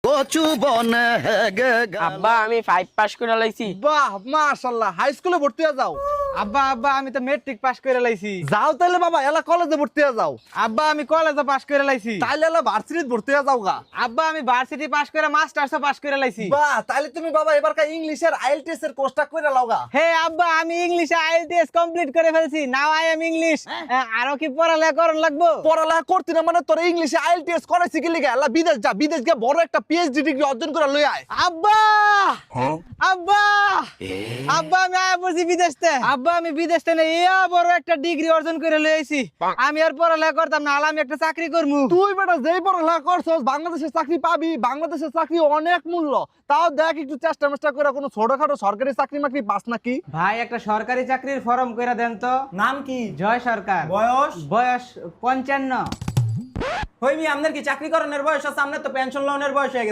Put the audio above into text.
কচু বনে হেগে গেল। আব্বা আমি 5 পাস করে লাইছি। বাহ মাশাআল্লাহ, হাই স্কুলে ভর্তি হয়ে যাও। আব্বা আব্বা আমি তো মেট্রিক পাস করে লাইছি। যাও তাহলে বাবা, এলা কলেজে ভর্তি হয়ে যাও। আব্বা আমি কলেজে পাস করে লাইছি। তাইলে এলা ভার্সিটিতে ভর্তি হয়ে যাও গা। আব্বা আমি ভার্সিটি পাস করে মাস্টার্সও পাস করে লাইছি। বাহ, তাইলে তুমি বাবা এবারকার ইংলিশের আইএলটিএস এর কোর্সটা কইরা লাও গা। হে আব্বা আমি ইংলিশে আইএলটিএস কমপ্লিট করে ফেলছি। Now I am English. আরো কি পড়ালেখা করন লাগবো? পড়ালেখা করতি না মানে তোর ইংলিশে আইএলটিএস করাইছি কি লিগা? এলা বিদেশ যা, বিদেশ গিয়ে বড় একটা পিএইচডি ডিগ্রি অর্জন করে লই আয়। আব্বা আব্বা আব্বা আমি আয়া পড়ছি বিদেশতে। আব্বা আমি বিদেশতে না ইয়া বড় একটা ডিগ্রি অর্জন করে লই আইছি। আমি আর পড়ালেখা করতাম না, আমি একটা চাকরি করমু। তুই বেটা যেই পড়ালেখা করছস বাংলাদেশের চাকরি পাবি। বাংলাদেশের চাকরি অনেক মূল্য। তাও দেখ একটু চেষ্টা মেষ্টা করে কোনো ছোটখাটো সরকারি চাকরি মাকরি পাস নাকি। ভাই একটা সরকারি চাকরির ফর্ম কইরা দেন তো। নাম কি? জয় সরকার। বয়স? বয়স 55। হইমি আপনার কি চাকরি করানোর বয়স আছে? আপনার তো পেনশন লোনের বয়স হয়ে গেছে।